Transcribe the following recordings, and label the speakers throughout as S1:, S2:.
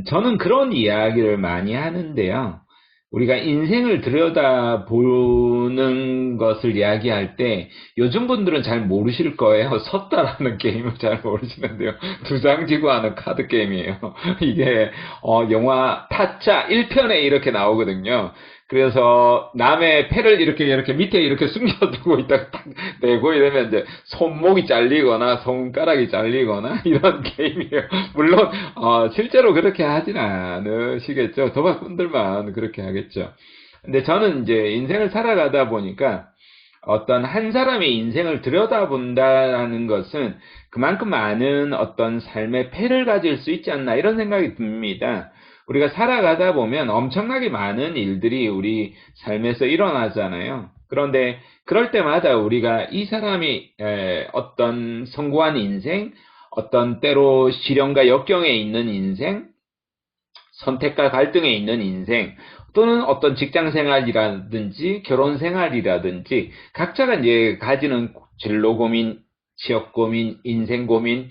S1: 저는 그런 이야기를 많이 하는데요. 우리가 인생을 들여다보는 것을 이야기할 때 요즘 분들은 잘 모르실 거예요. 섰다라는 게임을 잘 모르시는데요. 두 장 지고 하는 카드 게임이에요. 이게 영화 타짜 1편에 이렇게 나오거든요. 그래서 남의 패를 이렇게 밑에 이렇게 숨겨두고 있다가 딱 내고 이러면 이제 손목이 잘리거나 손가락이 잘리거나 이런 게임이에요. 물론 실제로 그렇게 하진 않으시겠죠. 도박꾼들만 그렇게 하겠죠. 근데 저는 이제 인생을 살아가다 보니까 어떤 한 사람의 인생을 들여다본다라는 것은 그만큼 많은 어떤 삶의 패를 가질 수 있지 않나 이런 생각이 듭니다. 우리가 살아가다 보면 엄청나게 많은 일들이 우리 삶에서 일어나잖아요. 그런데 그럴 때마다 우리가 이 사람이 어떤 성공한 인생, 어떤 때로 시련과 역경에 있는 인생, 선택과 갈등에 있는 인생, 또는 어떤 직장 생활이라든지 결혼 생활이라든지 각자가 이제 가지는 진로 고민, 취업 고민, 인생 고민,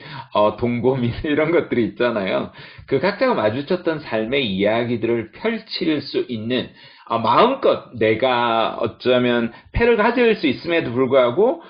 S1: 돈 고민 이런 것들이 있잖아요. 그 각자가 마주쳤던 삶의 이야기들을 펼칠 수 있는 마음껏 내가 어쩌면 패를 가질 수 있음에도 불구하고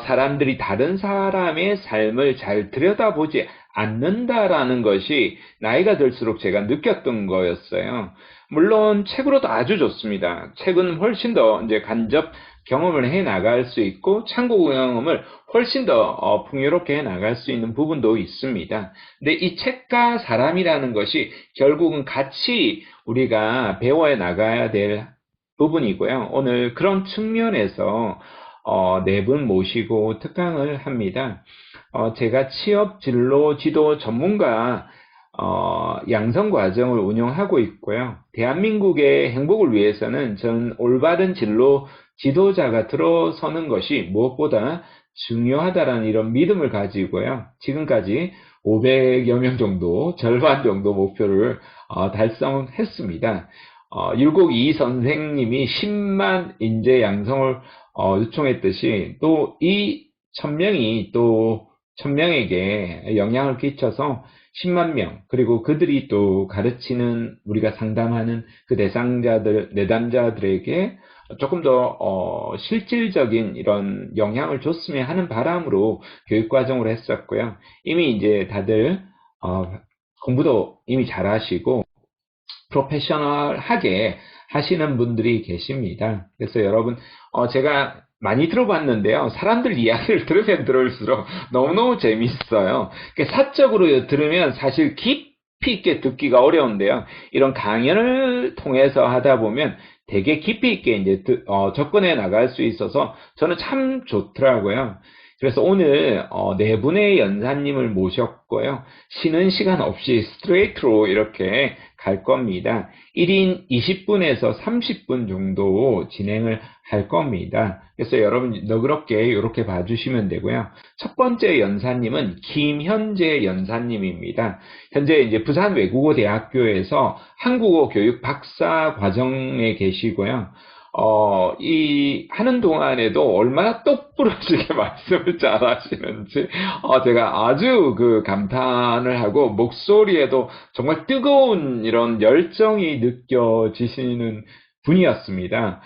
S1: 사람들이 다른 사람의 삶을 잘 들여다보지 않는다라는 것이 나이가 들수록 제가 느꼈던 거였어요. 물론 책으로도 아주 좋습니다. 책은 훨씬 더 이제 간접 경험을 해 나갈 수 있고 참고 경험을 훨씬 더 풍요롭게 해 나갈 수 있는 부분도 있습니다. 근데 이 책과 사람이라는 것이 결국은 같이 우리가 배워 나가야 될 부분이고요. 오늘 그런 측면에서 네 분 모시고 특강을 합니다. 제가 취업 진로 지도 전문가 양성 과정을 운영하고 있고요. 대한민국의 행복을 위해서는 저는 올바른 진로 지도자가 들어서는 것이 무엇보다 중요하다라는 이런 믿음을 가지고요. 지금까지 500여 명 정도, 절반 정도 목표를 달성했습니다. 율곡이 선생님이 10만 인재 양성을 요청했듯이 또 이 1000명이 또 1000명에게 영향을 끼쳐서 10만 명, 그리고 그들이 또 가르치는 우리가 상담하는 그 대상자들, 내담자들에게 조금 더 실질적인 이런 영향을 줬으면 하는 바람으로 교육과정을 했었고요. 이미 이제 다들 공부도 이미 잘하시고 프로페셔널하게 하시는 분들이 계십니다. 그래서 여러분, 제가 많이 들어봤는데요. 사람들 이야기를 들으면 들을수록 너무너무 재밌어요. 사적으로 들으면 사실 깊이 있게 듣기가 어려운데요. 이런 강연을 통해서 하다 보면 되게 깊이 있게 이제 접근해 나갈 수 있어서 저는 참 좋더라고요. 그래서 오늘 네 분의 연사님을 모셨고요. 쉬는 시간 없이 스트레이트로 이렇게 갈 겁니다. 1인 20분에서 30분 정도 진행을 할 겁니다. 그래서 여러분 너그럽게 이렇게 봐주시면 되고요. 첫 번째 연사님은 김현재 연사님입니다. 현재 이제 부산 외국어대학교에서 한국어 교육 박사 과정에 계시고요. 하는 동안에도 얼마나 똑부러지게 말씀을 잘 하시는지, 제가 아주 감탄을 하고, 목소리에도 정말 뜨거운 이런 열정이 느껴지시는 분이었습니다.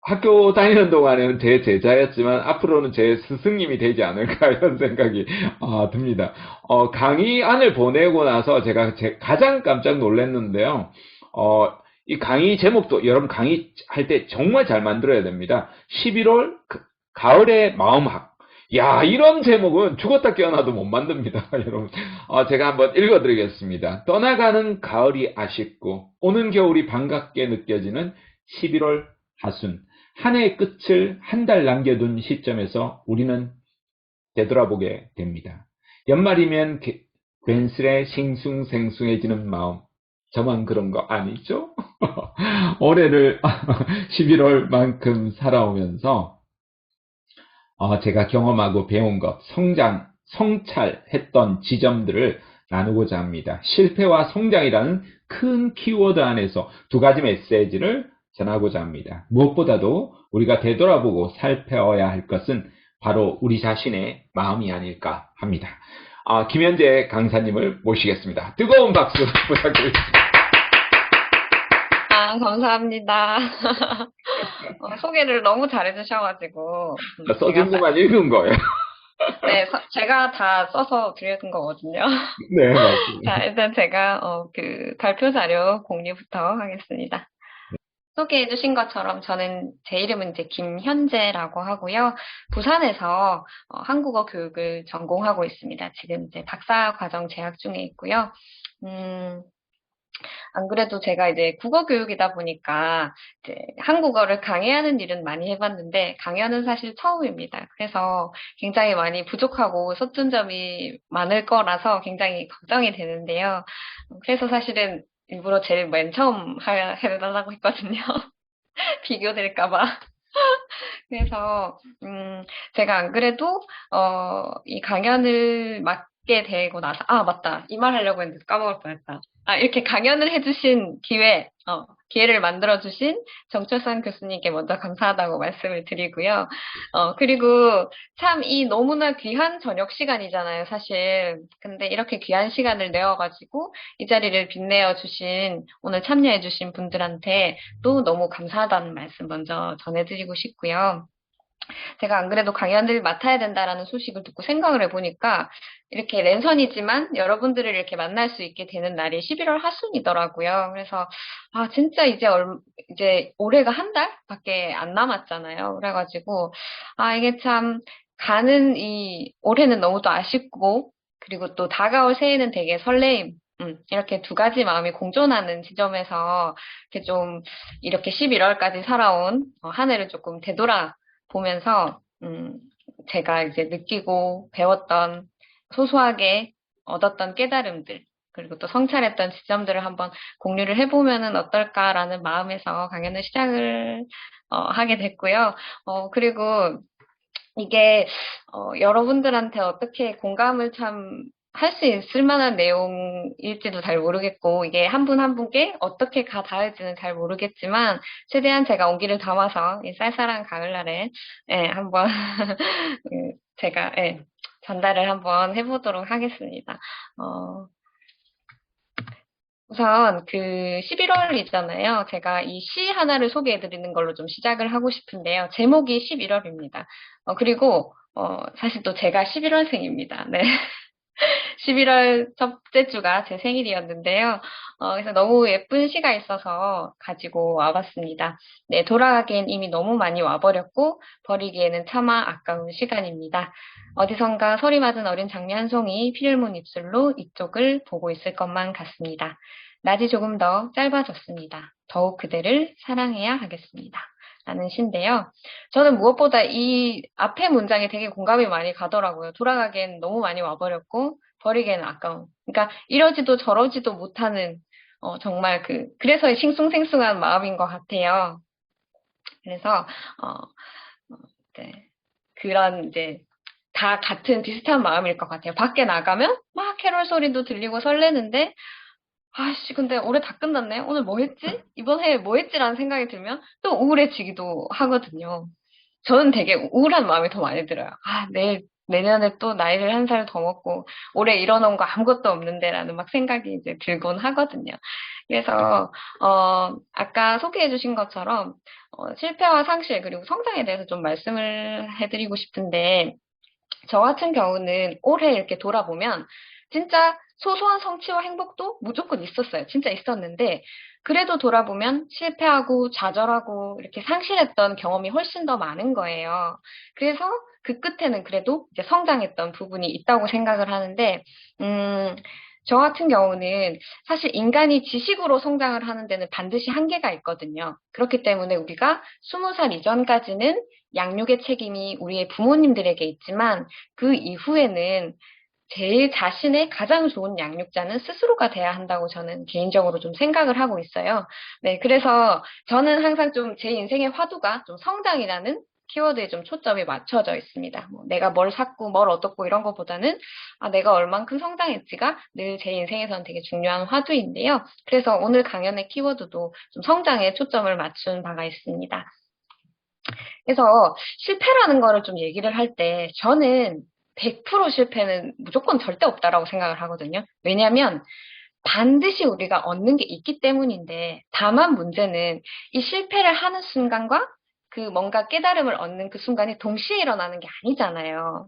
S1: 학교 다니는 동안에는 제 제자였지만, 앞으로는 제 스승님이 되지 않을까, 이런 생각이, 듭니다. 강의안을 보내고 나서 제가 가장 깜짝 놀랐는데요. 이 강의 제목도 여러분 강의할 때 정말 잘 만들어야 됩니다. 11월 가을의 마음학. 야, 이런 제목은 죽었다 깨어나도 못 만듭니다. 여러분. 제가 한번 읽어드리겠습니다. 떠나가는 가을이 아쉽고 오는 겨울이 반갑게 느껴지는 11월 하순. 한 해의 끝을 한 달 남겨둔 시점에서 우리는 되돌아보게 됩니다. 연말이면 괜스레 싱숭생숭해지는 마음. 저만 그런 거 아니죠? 올해를 11월만큼 살아오면서 제가 경험하고 배운 것, 성찰했던 지점들을 나누고자 합니다. 실패와 성장이라는 큰 키워드 안에서 두 가지 메시지를 전하고자 합니다. 무엇보다도 우리가 되돌아보고 살펴야 할 것은 바로 우리 자신의 마음이 아닐까 합니다. 김현재 강사님을 모시겠습니다. 뜨거운 박수 부탁드리겠습니다.
S2: 감사합니다. 소개를 너무 잘해주셔가지고, 제가,
S1: 써준 것만 읽은 거예요.
S2: 네, 제가 다 써서 드리는 거거든요.
S1: 네, 맞습니다.
S2: 자, 일단 제가, 발표 자료 공유부터 하겠습니다. 소개해주신 것처럼 저는 제 이름은 이제 김현재라고 하고요. 부산에서 한국어 교육을 전공하고 있습니다. 지금 이제 박사 과정 재학 중에 있고요. 음, 안 그래도 제가 이제 국어 교육이다 보니까 이제 한국어를 강의하는 일은 많이 해봤는데 강연은 사실 처음입니다. 그래서 굉장히 많이 부족하고 서툰 점이 많을 거라서 굉장히 걱정이 되는데요. 그래서 사실은 일부러 제일 맨 처음 해달라고 했거든요. 비교될까 봐. 그래서 제가 안 그래도 이 강연을 맡게 되고 나서 맞다. 이 말 하려고 했는데 까먹을 뻔했다. 이렇게 강연을 해주신 기회를 만들어주신 정철선 교수님께 먼저 감사하다고 말씀을 드리고요. 그리고 참 이 너무나 귀한 저녁 시간이잖아요, 사실. 근데 이렇게 귀한 시간을 내어가지고 이 자리를 빛내어 주신, 오늘 참여해 주신 분들한테 또 너무 감사하다는 말씀 먼저 전해드리고 싶고요. 제가 안 그래도 강연을 맡아야 된다라는 소식을 듣고 생각을 해보니까 이렇게 랜선이지만 여러분들을 이렇게 만날 수 있게 되는 날이 11월 하순이더라고요. 그래서 진짜 이제 올해가 한 달밖에 안 남았잖아요. 그래가지고 이게 참 가는 이 올해는 너무 또 아쉽고 그리고 또 다가올 새해는 되게 설레임. 이렇게 두 가지 마음이 공존하는 지점에서 이렇게 좀 이렇게 11월까지 살아온 한 해를 조금 되돌아 보면서 제가 이제 느끼고 배웠던 소소하게 얻었던 깨달음들 그리고 또 성찰했던 지점들을 한번 공유를 해보면은 어떨까라는 마음에서 강연을 시작을 하게 됐고요. 그리고 이게 여러분들한테 어떻게 공감을 참 할 수 있을 만한 내용일지도 잘 모르겠고, 이게 한 분 한 분께 어떻게 가 닿을지는 잘 모르겠지만, 최대한 제가 온기를 담아서 이 쌀쌀한 가을날에, 한번, 제가, 전달을 한번 해보도록 하겠습니다. 어, 우선 11월이잖아요. 제가 이 시 하나를 소개해 드리는 걸로 좀 시작을 하고 싶은데요. 제목이 11월입니다. 그리고 사실 또 제가 11월생입니다. 네. 11월 첫째 주가 제 생일이었는데요. 그래서 너무 예쁜 시가 있어서 가지고 와봤습니다. 네, 돌아가기엔 이미 너무 많이 와버렸고 버리기에는 차마 아까운 시간입니다. 어디선가 소리 맞은 어린 장미 한 송이 피를 문 입술로 이쪽을 보고 있을 것만 같습니다. 낮이 조금 더 짧아졌습니다. 더욱 그대를 사랑해야 하겠습니다. 라는 시인데요. 저는 무엇보다 이 앞에 문장이 되게 공감이 많이 가더라고요. 돌아가기엔 너무 많이 와버렸고, 버리기에는 아까운. 그러니까 이러지도 저러지도 못하는, 정말 그래서 싱숭생숭한 마음인 것 같아요. 그래서, 어, 네. 그런 이제, 다 같은 비슷한 마음일 것 같아요. 밖에 나가면 막 캐롤 소리도 들리고 설레는데, 근데 올해 다 끝났네? 오늘 뭐 했지? 이번 해에 뭐 했지라는 생각이 들면 또 우울해지기도 하거든요. 저는 되게 우울한 마음이 더 많이 들어요. 내년에 또 나이를 한 살 더 먹고 올해 이뤄놓은 거 아무것도 없는데라는 막 생각이 이제 들곤 하거든요. 그래서, 아까 소개해 주신 것처럼, 실패와 상실 그리고 성장에 대해서 좀 말씀을 해드리고 싶은데, 저 같은 경우는 올해 이렇게 돌아보면 진짜 소소한 성취와 행복도 무조건 있었어요. 진짜 있었는데 그래도 돌아보면 실패하고 좌절하고 이렇게 상실했던 경험이 훨씬 더 많은 거예요. 그래서 그 끝에는 그래도 이제 성장했던 부분이 있다고 생각을 하는데, 음, 저 같은 경우는 사실 인간이 지식으로 성장을 하는 데는 반드시 한계가 있거든요. 그렇기 때문에 우리가 20살 이전까지는 양육의 책임이 우리의 부모님들에게 있지만 그 이후에는 제 자신의 가장 좋은 양육자는 스스로가 돼야 한다고 저는 개인적으로 좀 생각을 하고 있어요. 네, 그래서 저는 항상 좀 제 인생의 화두가 좀 성장이라는 키워드에 좀 초점이 맞춰져 있습니다. 뭐 내가 뭘 샀고 뭘 얻었고 이런 것보다는 내가 얼만큼 성장했지가 늘 제 인생에서는 되게 중요한 화두인데요. 그래서 오늘 강연의 키워드도 좀 성장에 초점을 맞춘 바가 있습니다. 그래서 실패라는 거를 좀 얘기를 할 때 저는 100% 실패는 무조건 절대 없다라고 생각을 하거든요. 왜냐하면 반드시 우리가 얻는 게 있기 때문인데, 다만 문제는 이 실패를 하는 순간과 그 뭔가 깨달음을 얻는 그 순간이 동시에 일어나는 게 아니잖아요.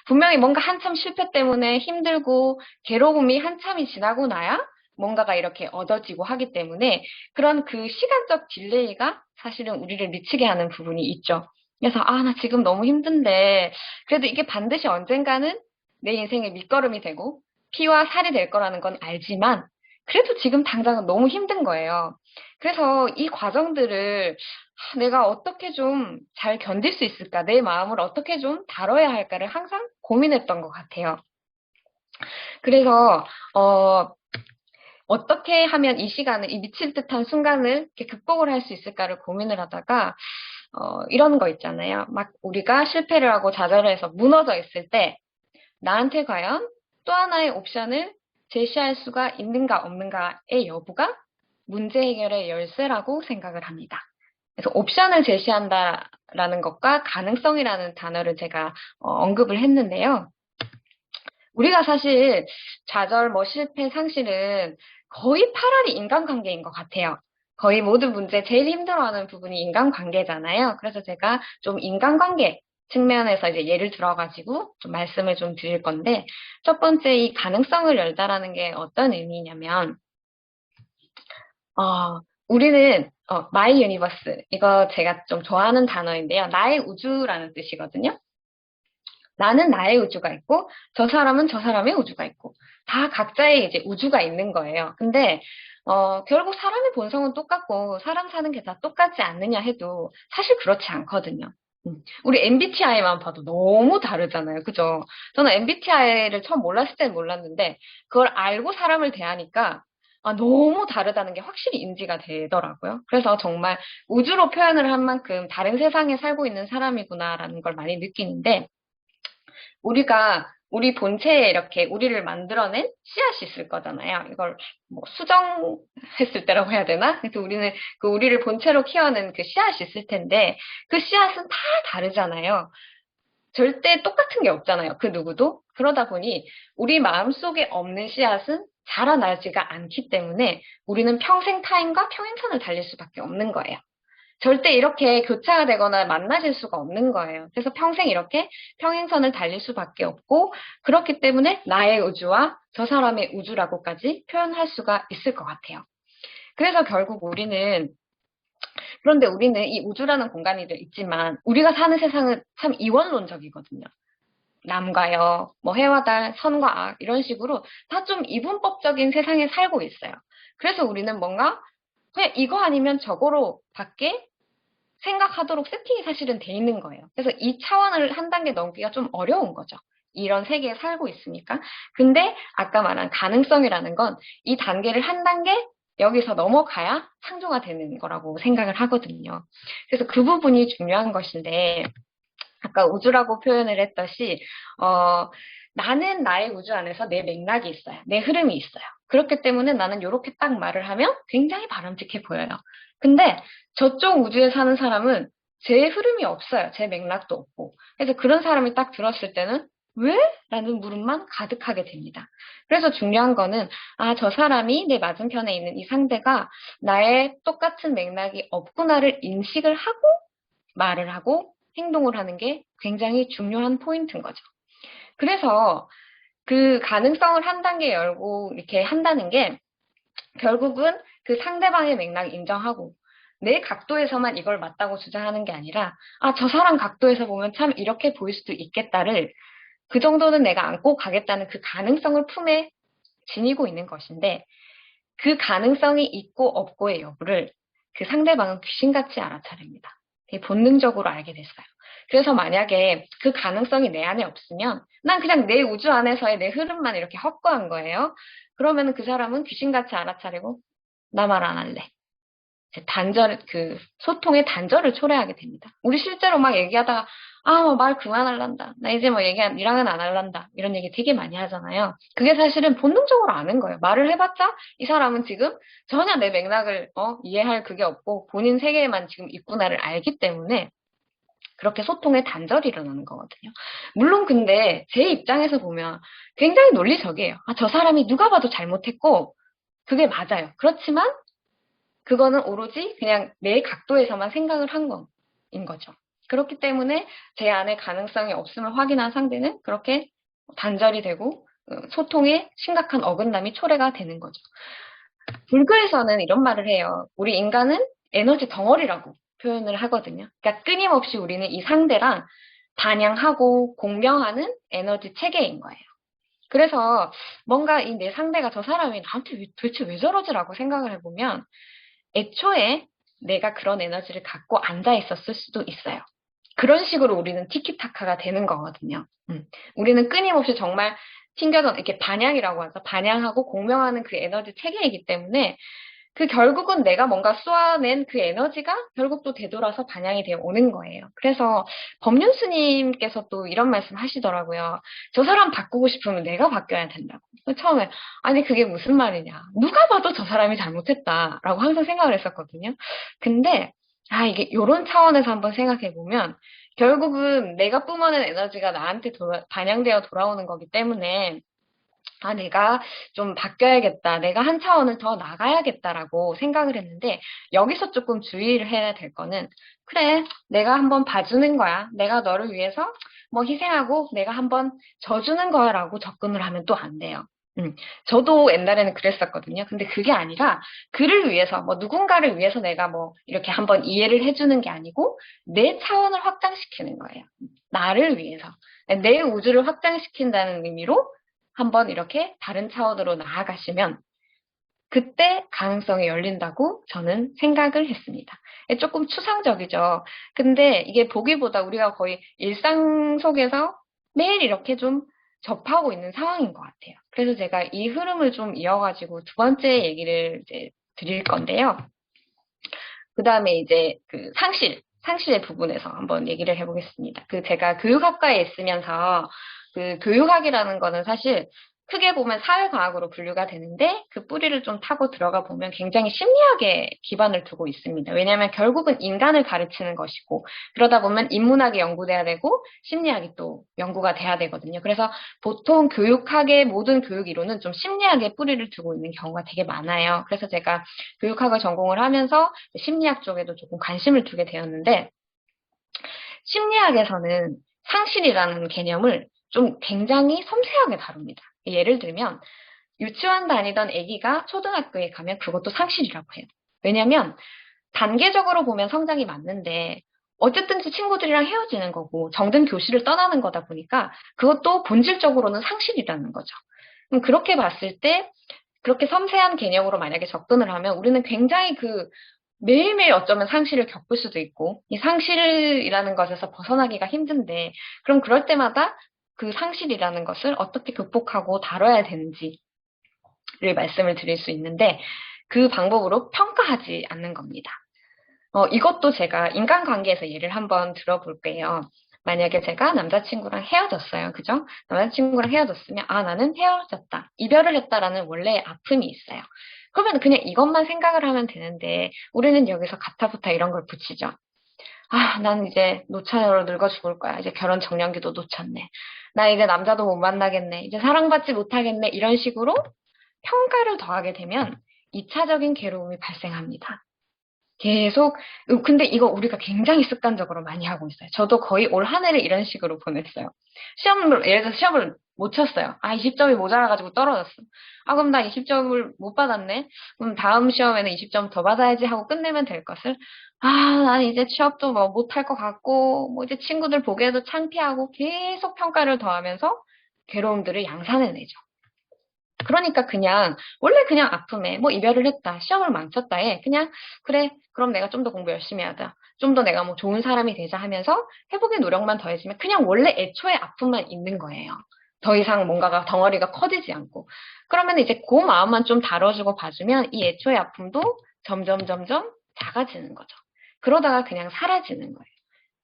S2: 분명히 뭔가 한참 실패 때문에 힘들고 괴로움이 한참이 지나고 나야 뭔가가 이렇게 얻어지고 하기 때문에 그런 그 시간적 딜레이가 사실은 우리를 미치게 하는 부분이 있죠. 그래서 나 지금 너무 힘든데 그래도 이게 반드시 언젠가는 내 인생의 밑거름이 되고 피와 살이 될 거라는 건 알지만 그래도 지금 당장은 너무 힘든 거예요. 그래서 이 과정들을 내가 어떻게 좀 잘 견딜 수 있을까? 내 마음을 어떻게 좀 다뤄야 할까를 항상 고민했던 것 같아요. 그래서 어떻게 하면 이 시간을, 이 미칠 듯한 순간을 이렇게 극복을 할 수 있을까를 고민을 하다가 이런 거 있잖아요. 막 우리가 실패를 하고 좌절해서 무너져 있을 때 나한테 과연 또 하나의 옵션을 제시할 수가 있는가 없는가의 여부가 문제 해결의 열쇠라고 생각을 합니다. 그래서 옵션을 제시한다라는 것과 가능성이라는 단어를 제가 언급을 했는데요. 우리가 사실 좌절, 실패, 상실은 거의 파랄이 인간관계인 것 같아요. 거의 모든 문제 제일 힘들어하는 부분이 인간관계잖아요. 그래서 제가 좀 인간관계 측면에서 이제 예를 들어가지고 좀 말씀을 좀 드릴 건데, 첫 번째 이 가능성을 열다라는 게 어떤 의미냐면, 우리는 마이 유니버스, 이거 제가 좀 좋아하는 단어인데요. 나의 우주라는 뜻이거든요. 나는 나의 우주가 있고 저 사람은 저 사람의 우주가 있고 다 각자의 이제 우주가 있는 거예요. 근데 결국 사람의 본성은 똑같고 사람 사는 게 다 똑같지 않느냐 해도 사실 그렇지 않거든요. 우리 MBTI만 봐도 너무 다르잖아요. 그죠? 저는 MBTI를 처음 몰랐을 때는 몰랐는데 그걸 알고 사람을 대하니까 너무 다르다는 게 확실히 인지가 되더라고요. 그래서 정말 우주로 표현을 한 만큼 다른 세상에 살고 있는 사람이구나라는 걸 많이 느끼는데 우리가 우리 본체에 이렇게 우리를 만들어낸 씨앗이 있을 거잖아요. 이걸 뭐 수정했을 때라고 해야 되나? 그래서 우리는 그 우리를 본체로 키워낸 그 씨앗이 있을 텐데 그 씨앗은 다 다르잖아요. 절대 똑같은 게 없잖아요. 그 누구도. 그러다 보니 우리 마음속에 없는 씨앗은 자라나지가 않기 때문에 우리는 평생 타인과 평행선을 달릴 수밖에 없는 거예요. 절대 이렇게 교차가 되거나 만나실 수가 없는 거예요. 그래서 평생 이렇게 평행선을 달릴 수밖에 없고 그렇기 때문에 나의 우주와 저 사람의 우주라고까지 표현할 수가 있을 것 같아요. 그래서 결국 그런데 우리는 이 우주라는 공간이 있지만 우리가 사는 세상은 참 이원론적이거든요. 남과 여, 해와 달, 선과 악 이런 식으로 다 좀 이분법적인 세상에 살고 있어요. 그래서 우리는 뭔가 그냥 이거 아니면 저거로 밖에 생각하도록 세팅이 사실은 돼 있는 거예요. 그래서 이 차원을 한 단계 넘기가 좀 어려운 거죠. 이런 세계에 살고 있으니까. 근데 아까 말한 가능성이라는 건 이 단계를 한 단계 여기서 넘어가야 창조가 되는 거라고 생각을 하거든요. 그래서 그 부분이 중요한 것인데 아까 우주라고 표현을 했듯이 나는 나의 우주 안에서 내 맥락이 있어요. 내 흐름이 있어요. 그렇기 때문에 나는 이렇게 딱 말을 하면 굉장히 바람직해 보여요. 근데 저쪽 우주에 사는 사람은 제 흐름이 없어요. 제 맥락도 없고. 그래서 그런 사람이 딱 들었을 때는 왜? 라는 물음만 가득하게 됩니다. 그래서 중요한 거는 저 사람이 내 맞은편에 있는 이 상대가 나의 똑같은 맥락이 없구나를 인식을 하고 말을 하고 행동을 하는 게 굉장히 중요한 포인트인 거죠. 그래서 그 가능성을 한 단계 열고 이렇게 한다는 게 결국은 그 상대방의 맥락 인정하고 내 각도에서만 이걸 맞다고 주장하는 게 아니라 저 사람 각도에서 보면 참 이렇게 보일 수도 있겠다를 그 정도는 내가 안고 가겠다는 그 가능성을 품에 지니고 있는 것인데 그 가능성이 있고 없고의 여부를 그 상대방은 귀신같이 알아차립니다. 되게 본능적으로 알게 됐어요. 그래서 만약에 그 가능성이 내 안에 없으면 난 그냥 내 우주 안에서의 내 흐름만 이렇게 확고한 거예요. 그러면 그 사람은 귀신같이 알아차리고 나 말 안 할래. 그 소통의 단절을 초래하게 됩니다. 우리 실제로 막 얘기하다가 말 그만할란다. 나 이제 니랑은 안 할란다. 이런 얘기 되게 많이 하잖아요. 그게 사실은 본능적으로 아는 거예요. 말을 해봤자 이 사람은 지금 전혀 내 맥락을 이해할 그게 없고 본인 세계에만 지금 있구나를 알기 때문에 그렇게 소통의 단절이 일어나는 거거든요. 물론 근데 제 입장에서 보면 굉장히 논리적이에요. 아, 저 사람이 누가 봐도 잘못했고 그게 맞아요. 그렇지만 그거는 오로지 그냥 내 각도에서만 생각을 한 거인 거죠. 그렇기 때문에 제 안에 가능성이 없음을 확인한 상대는 그렇게 단절이 되고 소통에 심각한 어긋남이 초래가 되는 거죠. 불교에서는 이런 말을 해요. 우리 인간은 에너지 덩어리라고 표현을 하거든요. 그러니까 끊임없이 우리는 이 상대랑 반영하고 공명하는 에너지 체계인 거예요. 그래서 뭔가 이 내 상대가 저 사람이 나한테 도대체 왜 저러지라고 생각을 해보면 애초에 내가 그런 에너지를 갖고 앉아 있었을 수도 있어요. 그런 식으로 우리는 티키타카가 되는 거거든요. 우리는 끊임없이 정말 튕겨져 이렇게 반향이라고 하죠. 반향하고 공명하는 그 에너지 체계이기 때문에 그 결국은 내가 뭔가 쏘아낸 그 에너지가 결국 또 되돌아서 반향이 되어 오는 거예요. 그래서 법륜 스님께서 또 이런 말씀 하시더라고요. 저 사람 바꾸고 싶으면 내가 바뀌어야 된다고. 처음에 아니 그게 무슨 말이냐. 누가 봐도 저 사람이 잘못했다라고 항상 생각을 했었거든요. 근데 이게 이런 차원에서 한번 생각해 보면 결국은 내가 뿜어낸 에너지가 나한테 반영되어 돌아오는 거기 때문에 내가 좀 바뀌어야겠다. 내가 한 차원을 더 나가야겠다라고 생각을 했는데, 여기서 조금 주의를 해야 될 거는, 그래, 내가 한번 봐주는 거야. 내가 너를 위해서 뭐 희생하고 내가 한번 져주는 거야라고 접근을 하면 또 안 돼요. 저도 옛날에는 그랬었거든요. 근데 그게 아니라, 그를 위해서, 뭐 누군가를 위해서 내가 뭐 이렇게 한번 이해를 해주는 게 아니고, 내 차원을 확장시키는 거예요. 나를 위해서. 내 우주를 확장시킨다는 의미로 한번 이렇게 다른 차원으로 나아가시면 그때 가능성이 열린다고 저는 생각을 했습니다. 조금 추상적이죠. 근데 이게 보기보다 우리가 거의 일상 속에서 매일 이렇게 좀 접하고 있는 상황인 것 같아요. 그래서 제가 이 흐름을 좀 이어가지고 두 번째 얘기를 이제 드릴 건데요. 그 다음에 이제 그 상실의 부분에서 한번 얘기를 해보겠습니다. 제가 교육학과에 있으면서 그 교육학이라는 거는 사실 크게 보면 사회과학으로 분류가 되는데 그 뿌리를 좀 타고 들어가 보면 굉장히 심리학에 기반을 두고 있습니다. 왜냐하면 결국은 인간을 가르치는 것이고 그러다 보면 인문학이 연구돼야 되고 심리학이 또 연구가 돼야 되거든요. 그래서 보통 교육학의 모든 교육 이론은 좀 심리학에 뿌리를 두고 있는 경우가 되게 많아요. 그래서 제가 교육학을 전공을 하면서 심리학 쪽에도 조금 관심을 두게 되었는데 심리학에서는 상실이라는 개념을 좀 굉장히 섬세하게 다룹니다. 예를 들면 유치원 다니던 아기가 초등학교에 가면 그것도 상실이라고 해요. 왜냐하면 단계적으로 보면 성장이 맞는데 어쨌든지 친구들이랑 헤어지는 거고 정든 교실을 떠나는 거다 보니까 그것도 본질적으로는 상실이라는 거죠. 그럼 그렇게 봤을 때 그렇게 섬세한 개념으로 만약에 접근을 하면 우리는 굉장히 매일매일 어쩌면 상실을 겪을 수도 있고 이 상실이라는 것에서 벗어나기가 힘든데 그럼 그럴 때마다 그 상실이라는 것을 어떻게 극복하고 다뤄야 되는지를 말씀을 드릴 수 있는데 그 방법으로 평가하지 않는 겁니다. 이것도 제가 인간관계에서 예를 한번 들어볼게요. 만약에 제가 남자친구랑 헤어졌어요. 그죠? 남자친구랑 헤어졌으면 나는 헤어졌다. 이별을 했다라는 원래의 아픔이 있어요. 그러면 그냥 이것만 생각을 하면 되는데 우리는 여기서 가타부타 이런 걸 붙이죠. 난 이제 노처녀로 늙어 죽을 거야. 이제 결혼 정년기도 놓쳤네. 나 이제 남자도 못 만나겠네. 이제 사랑받지 못하겠네. 이런 식으로 평가를 더하게 되면 2차적인 괴로움이 발생합니다. 계속, 근데 이거 우리가 굉장히 습관적으로 많이 하고 있어요. 저도 거의 올 한 해를 이런 식으로 보냈어요. 예를 들어서 시험을 못 쳤어요. 20점이 모자라가지고 떨어졌어. 그럼 나 20점을 못 받았네? 그럼 다음 시험에는 20점 더 받아야지 하고 끝내면 될 것을, 난 이제 취업도 뭐 못할 것 같고, 뭐 이제 친구들 보기에도 창피하고 계속 평가를 더하면서 괴로움들을 양산해내죠. 그러니까 원래 그냥 아픔에, 뭐 이별을 했다, 시험을 망쳤다에, 그냥, 그래, 그럼 내가 좀 더 공부 열심히 하자. 좀 더 내가 뭐 좋은 사람이 되자 하면서 회복의 노력만 더해지면 그냥 원래 애초에 아픔만 있는 거예요. 더 이상 뭔가가 덩어리가 커지지 않고. 그러면 이제 그 마음만 좀 다뤄주고 봐주면 이 애초의 아픔도 점점 작아지는 거죠. 그러다가 그냥 사라지는 거예요.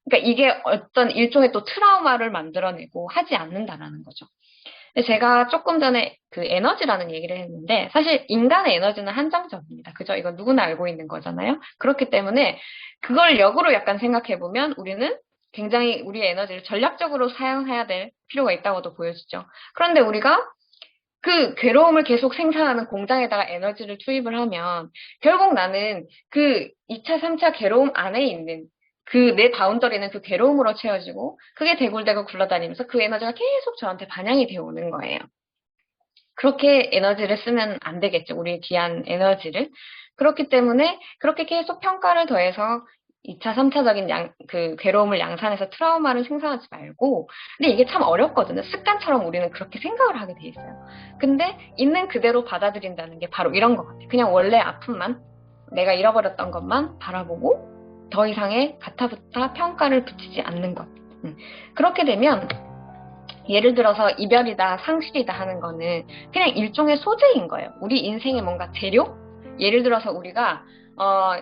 S2: 그러니까 이게 어떤 일종의 또 트라우마를 만들어내고 하지 않는다라는 거죠. 제가 조금 전에 그 에너지라는 얘기를 했는데 사실 인간의 에너지는 한정적입니다. 그죠? 이건 누구나 알고 있는 거잖아요. 그렇기 때문에 그걸 역으로 약간 생각해 보면 우리는 굉장히 우리의 에너지를 전략적으로 사용해야 될 필요가 있다고도 보여주죠. 그런데 우리가 그 괴로움을 계속 생산하는 공장에다가 에너지를 투입을 하면 결국 나는 그 2차, 3차 괴로움 안에 있는 그 내 바운더리는 그 괴로움으로 채워지고 그게 대굴대굴 굴러다니면서 그 에너지가 계속 저한테 반영이 되어 오는 거예요. 그렇게 에너지를 쓰면 안 되겠죠. 우리 귀한 에너지를. 그렇기 때문에 그렇게 계속 평가를 더해서 2차, 3차적인 그 괴로움을 양산해서 트라우마를 생산하지 말고. 근데 이게 참 어렵거든요. 습관처럼 우리는 그렇게 생각을 하게 돼 있어요. 근데 있는 그대로 받아들인다는 게 바로 이런 것 같아요. 그냥 원래 아픔만, 내가 잃어버렸던 것만 바라보고 더 이상의 가타부타 평가를 붙이지 않는 것. 그렇게 되면 예를 들어서 이별이다, 상실이다 하는 거는 그냥 일종의 소재인 거예요. 우리 인생의 뭔가 재료? 예를 들어서 우리가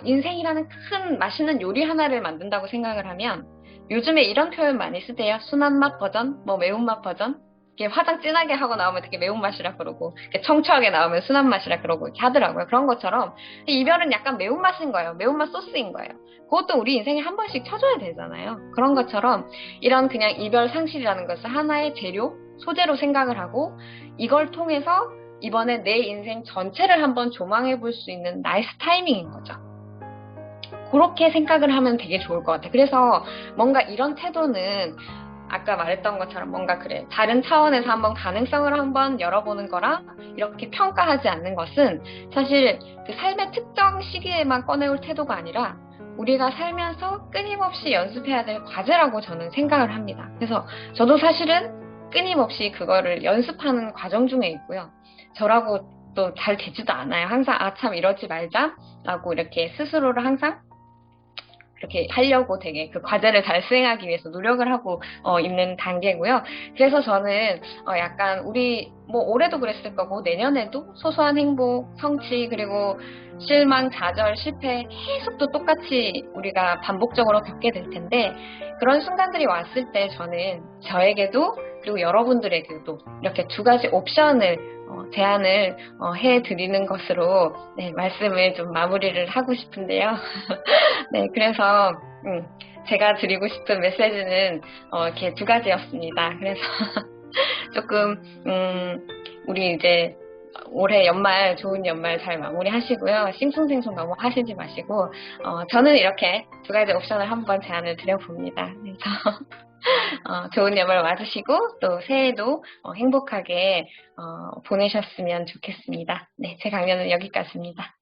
S2: 인생이라는 큰 맛있는 요리 하나를 만든다고 생각을 하면 요즘에 이런 표현 많이 쓰대요. 순한 맛 버전, 뭐 매운맛 버전. 이렇게 화장 진하게 하고 나오면 되게 매운맛이라 그러고 청초하게 나오면 순한 맛이라 그러고 이렇게 하더라고요. 그런 것처럼 이별은 약간 매운맛인 거예요. 매운맛 소스인 거예요. 그것도 우리 인생에 한 번씩 쳐줘야 되잖아요. 그런 것처럼 이런 그냥 이별 상실이라는 것을 하나의 재료, 소재로 생각을 하고 이걸 통해서 이번에 내 인생 전체를 한번 조망해 볼 수 있는 나이스 타이밍인 거죠. 그렇게 생각을 하면 되게 좋을 것 같아요. 그래서 뭔가 이런 태도는 아까 말했던 것처럼 뭔가 그래 다른 차원에서 한번 가능성을 한번 열어보는 거랑 이렇게 평가하지 않는 것은 사실 그 삶의 특정 시기에만 꺼내올 태도가 아니라 우리가 살면서 끊임없이 연습해야 될 과제라고 저는 생각을 합니다. 그래서 저도 사실은 끊임없이 그거를 연습하는 과정 중에 있고요. 저라고 또 잘 되지도 않아요. 항상 아 참 이러지 말자라고 이렇게 스스로를 항상 이렇게 하려고 되게 그 과제를 잘 수행하기 위해서 노력을 하고 있는 단계고요. 그래서 저는 약간 우리 뭐 올해도 그랬을 거고 내년에도 소소한 행복, 성취 그리고 실망, 좌절, 실패 계속 또 똑같이 우리가 반복적으로 겪게 될 텐데 그런 순간들이 왔을 때 저는 저에게도 그리고 여러분들에게도 이렇게 두 가지 옵션을 제안을 해드리는 것으로 네, 말씀을 좀 마무리를 하고 싶은데요. 네, 그래서 제가 드리고 싶은 메시지는 이렇게 두 가지였습니다. 그래서 조금 우리 이제 올해 연말 좋은 연말 잘 마무리하시고요. 싱숭생숭 너무 하시지 마시고 저는 이렇게 두 가지 옵션을 한번 제안을 드려봅니다. 그래서 좋은 연말 맞으시고 또 새해도 행복하게 보내셨으면 좋겠습니다. 네, 제 강연은 여기까지입니다.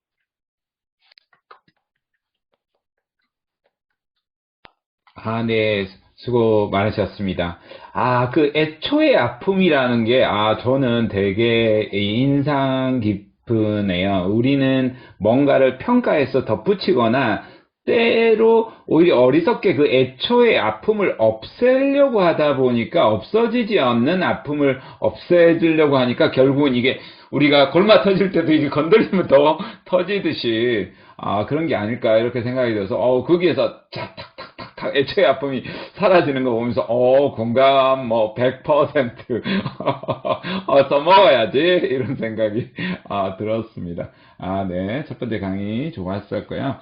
S1: 아, 네. 수고 많으셨습니다. 아, 그 애초의 아픔이라는 게, 저는 되게 인상 깊으네요. 우리는 뭔가를 평가해서 덧붙이거나, 때로 오히려 어리석게 그 애초의 아픔을 없애려고 하다 보니까 없어지지 않는 아픔을 없애주려고 하니까 결국은 이게 우리가 골마 터질 때도 이게 건드리면 더 터지듯이, 그런 게 아닐까 이렇게 생각이 들어서, 거기에서 자, 탁탁탁탁 애초의 아픔이 사라지는 거 보면서, 공감 뭐 100% 써먹어야지 이런 생각이 들었습니다. 네. 첫 번째 강의 좋았었고요.